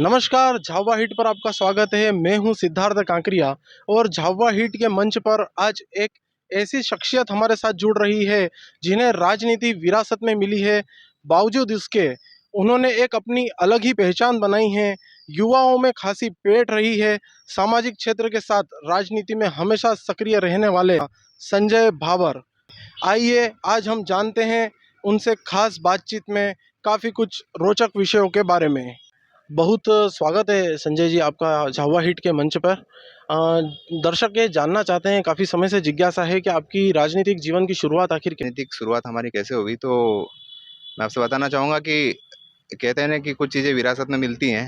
नमस्कार, झावा हिट पर आपका स्वागत है। मैं हूं सिद्धार्थ कांकरिया और झावा हिट के मंच पर आज एक ऐसी शख्सियत हमारे साथ जुड़ रही है जिन्हें राजनीति विरासत में मिली है। बावजूद इसके उन्होंने एक अपनी अलग ही पहचान बनाई है। युवाओं में खासी पेट रही है। सामाजिक क्षेत्र के साथ राजनीति में हमेशा सक्रिय रहने वाले संजय भाबर। आइए आज हम जानते हैं उनसे खास बातचीत में काफ़ी कुछ रोचक विषयों के बारे में। बहुत स्वागत है संजय जी आपका झावा हिट के मंच पर। दर्शक ये जानना चाहते हैं, काफ़ी समय से जिज्ञासा है कि आपकी राजनीतिक जीवन की शुरुआत आखिर राजनीतिक शुरुआत हमारी कैसे हुई, तो मैं आपसे बताना चाहूँगा कि कहते हैं ना कि कुछ चीज़ें विरासत में मिलती हैं,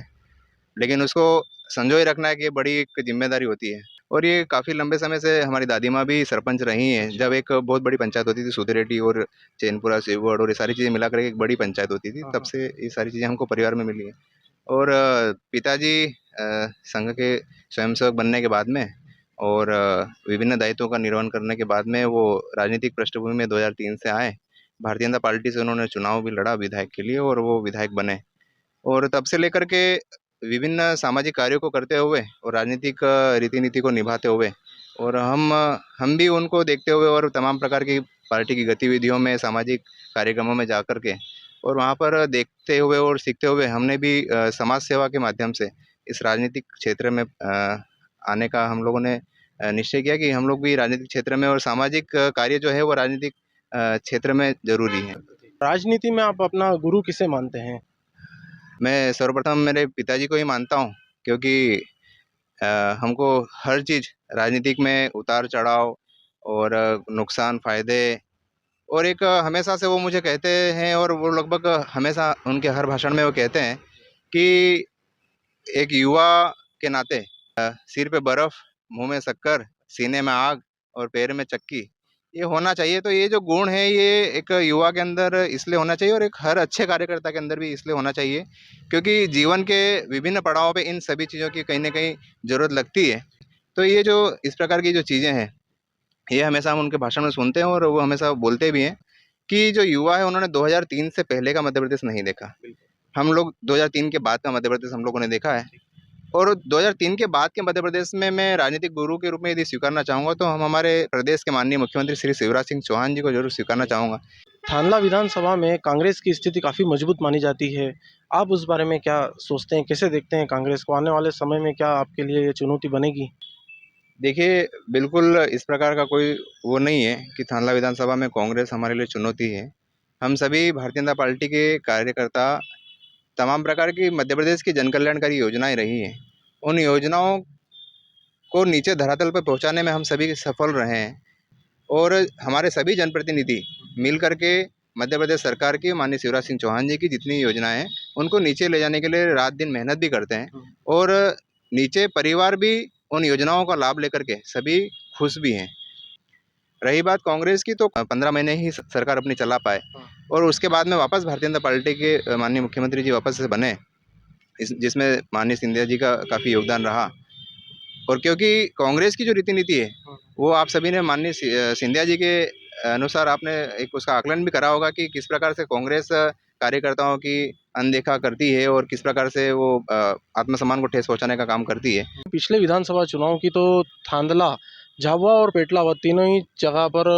लेकिन उसको संजोए रखना एक ये बड़ी एक जिम्मेदारी होती है। और ये काफ़ी लंबे समय से हमारी दादी माँ भी सरपंच रही हैं। जब एक बहुत बड़ी पंचायत होती थी, सूदेरेटी और चैनपुरा, सेवगढ़ और ये सारी चीज़ें मिला कर एक बड़ी पंचायत होती थी, तब से ये सारी चीज़ें हमको परिवार में मिली हैं। और पिताजी संघ के स्वयंसेवक बनने के बाद में और विभिन्न दायित्वों का निर्वहन करने के बाद में वो राजनीतिक पृष्ठभूमि में 2003 से आए। भारतीय जनता पार्टी से उन्होंने चुनाव भी लड़ा विधायक के लिए और वो विधायक बने। और तब से लेकर के विभिन्न सामाजिक कार्यों को करते हुए और राजनीतिक रीति नीति को निभाते हुए और हम भी उनको देखते हुए और तमाम प्रकार की पार्टी की गतिविधियों में, सामाजिक कार्यक्रमों में जा कर के और वहाँ पर देखते हुए और सीखते हुए हमने भी समाज सेवा के माध्यम से इस राजनीतिक क्षेत्र में आने का हम लोगों ने निश्चय किया कि हम लोग भी राजनीतिक क्षेत्र में और सामाजिक कार्य जो है वो राजनीतिक क्षेत्र में ज़रूरी है। राजनीति में आप अपना गुरु किसे मानते हैं? मैं सर्वप्रथम मेरे पिताजी को ही मानता हूँ, क्योंकि हमको हर चीज़ राजनीतिक में उतार-चढ़ाव और नुकसान, फ़ायदे और एक हमेशा से वो मुझे कहते हैं और वो लगभग हमेशा उनके हर भाषण में वो कहते हैं कि एक युवा के नाते सिर पे बर्फ़, मुँह में शक्कर, सीने में आग और पैर में चक्की, ये होना चाहिए। तो ये जो गुण है ये एक युवा के अंदर इसलिए होना चाहिए और एक हर अच्छे कार्यकर्ता के अंदर भी इसलिए होना चाहिए, क्योंकि जीवन के विभिन्न पड़ावों पे इन सभी चीज़ों की कहीं न कहीं ज़रूरत लगती है। तो ये जो इस प्रकार की जो चीज़ें हैं, ये हमेशा हम उनके भाषण में सुनते हैं और वो हमेशा बोलते भी हैं कि जो युवा है उन्होंने 2003 से पहले का मध्य प्रदेश नहीं देखा। हम लोग 2003 के बाद का मध्य प्रदेश हम लोगों ने देखा है। और 2003 के बाद के मध्य प्रदेश में मैं राजनीतिक गुरु के रूप में यदि स्वीकारना चाहूँगा, तो हम हमारे प्रदेश के माननीय मुख्यमंत्री श्री शिवराज सिंह चौहान जी को ज़रूर स्वीकारना चाहूँगा। थानला विधानसभा में कांग्रेस की स्थिति काफ़ी मजबूत मानी जाती है। आप उस बारे में क्या सोचते हैं? कैसे देखते हैं कांग्रेस को? आने वाले समय में क्या आपके लिए ये चुनौती बनेगी? देखिए, बिल्कुल इस प्रकार का कोई वो नहीं है कि थानला विधानसभा में कांग्रेस हमारे लिए चुनौती है। हम सभी भारतीय जनता पार्टी के कार्यकर्ता तमाम प्रकार की मध्य प्रदेश की जन कल्याणकारी योजनाएँ रही हैं। उन योजनाओं को नीचे धरातल पर पहुँचाने में हम सभी सफल रहे हैं और हमारे सभी जनप्रतिनिधि मिल कर के मध्य प्रदेश सरकार की माननीय शिवराज सिंह चौहान जी की जितनी योजनाएँ हैं, उनको नीचे ले जाने के लिए रात-दिन मेहनत भी करते हैं और नीचे परिवार भी उन योजनाओं का लाभ लेकर के सभी खुश भी हैं। रही बात कांग्रेस की, तो 15 महीने ही सरकार अपनी चला पाए और उसके बाद में वापस भारतीय जनता पार्टी के माननीय मुख्यमंत्री जी वापस से बने, जिसमें माननीय सिंधिया जी का काफ़ी योगदान रहा। और क्योंकि कांग्रेस की जो रीति नीति है, वो आप सभी ने माननीय सिंधिया जी के अनुसार आपने एक उसका आकलन भी करा होगा कि किस प्रकार से कांग्रेस कार्यकर्ताओं की अनदेखा करती है और किस प्रकार से वो आत्मसम्मान को ठेस पहुंचाने का काम करती है। पिछले विधानसभा चुनाव की तो थांदला, झाबुआ और पेटलावद तीनों ही जगह पर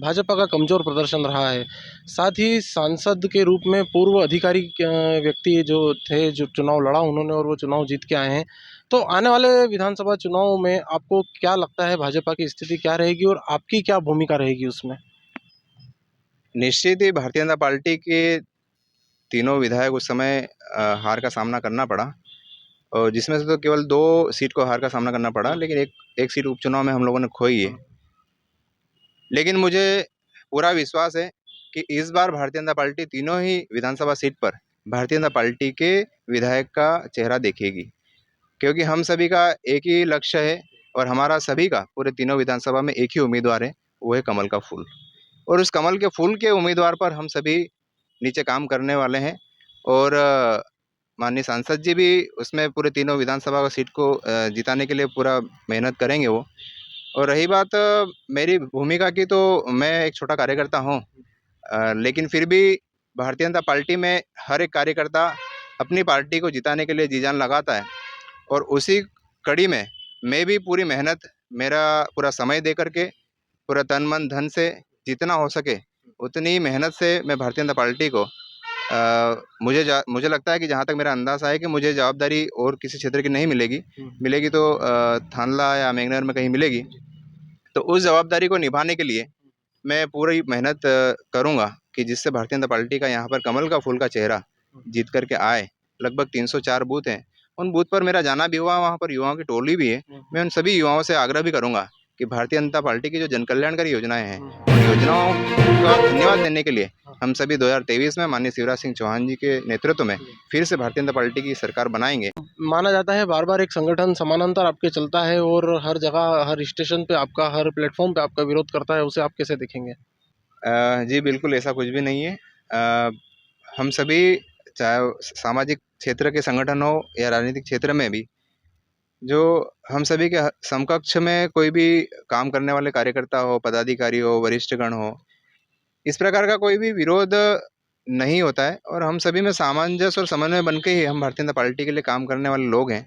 भाजपा का कमज़ोर प्रदर्शन रहा है। साथ ही सांसद के रूप में पूर्व अधिकारी व्यक्ति जो थे, जो चुनाव लड़ा उन्होंने और वो चुनाव जीत के आए हैं। तो आने वाले विधानसभा चुनाव में आपको क्या लगता है, भाजपा की स्थिति क्या रहेगी और आपकी क्या भूमिका रहेगी उसमें? निश्चित ही भारतीय जनता पार्टी के तीनों विधायक उस समय हार का सामना करना पड़ा और जिसमें से तो केवल 2 सीट को हार का सामना करना पड़ा, लेकिन एक सीट उपचुनाव में हम लोगों ने खोई है। लेकिन मुझे पूरा विश्वास है कि इस बार भारतीय जनता पार्टी तीनों ही विधानसभा सीट पर भारतीय जनता पार्टी के विधायक का चेहरा देखेगी, क्योंकि हम सभी का एक ही लक्ष्य है और हमारा सभी का पूरे तीनों विधानसभा में एक ही उम्मीदवार है, वो है कमल का फूल। और उस कमल के फूल के उम्मीदवार पर हम सभी नीचे काम करने वाले हैं और माननीय सांसद जी भी उसमें पूरे तीनों विधानसभा का सीट को जिताने के लिए पूरा मेहनत करेंगे वो। और रही बात मेरी भूमिका की, तो मैं एक छोटा कार्यकर्ता हूँ, लेकिन फिर भी भारतीय जनता पार्टी में हर एक कार्यकर्ता अपनी पार्टी को जिताने के लिए जी जान लगाता है, और उसी कड़ी में मैं भी पूरी मेहनत, मेरा पूरा समय दे करके, पूरा तन मन धन से जितना हो सके उतनी मेहनत से मैं भारतीय जनता पार्टी को मुझे लगता है कि जहाँ तक मेरा अंदाज़ा है कि मुझे जवाबदारी और किसी क्षेत्र की नहीं मिलेगी, मिलेगी तो थानला या मेंगनगर में कहीं मिलेगी। तो उस जवाबदारी को निभाने के लिए मैं पूरी मेहनत करूँगा कि जिससे भारतीय जनता पार्टी का यहाँ पर कमल का फूल का चेहरा जीत करके आए। लगभग 304 बूथ हैं, उन बूथ पर मेरा जाना भी हुआ, वहाँ पर युवाओं की टोली भी है। मैं उन सभी युवाओं से आग्रह भी करूँगा कि भारतीय जनता पार्टी की जो जन कल्याणकारी योजनाएं हैं, उन योजनाओं का धन्यवाद देने के लिए हम सभी 2023 में माननीय शिवराज सिंह चौहान जी के नेतृत्व में फिर से भारतीय जनता पार्टी की सरकार बनाएंगे। माना जाता है बार बार एक संगठन समानांतर आपके चलता है और हर जगह, हर स्टेशन पे आपका, हर प्लेटफॉर्म पे आपका विरोध करता है, उसे आप कैसे देखेंगे? जी बिल्कुल, ऐसा कुछ भी नहीं है। हम सभी, चाहे सामाजिक क्षेत्र के संगठन हो या राजनीतिक क्षेत्र में भी, जो हम सभी के समकक्ष में कोई भी काम करने वाले कार्यकर्ता हो, पदाधिकारी हो, वरिष्ठगण हो, इस प्रकार का कोई भी विरोध नहीं होता है, और हम सभी में सामंजस्य और समन्वय बन के ही हम भारतीय जनता पार्टी के लिए काम करने वाले लोग हैं।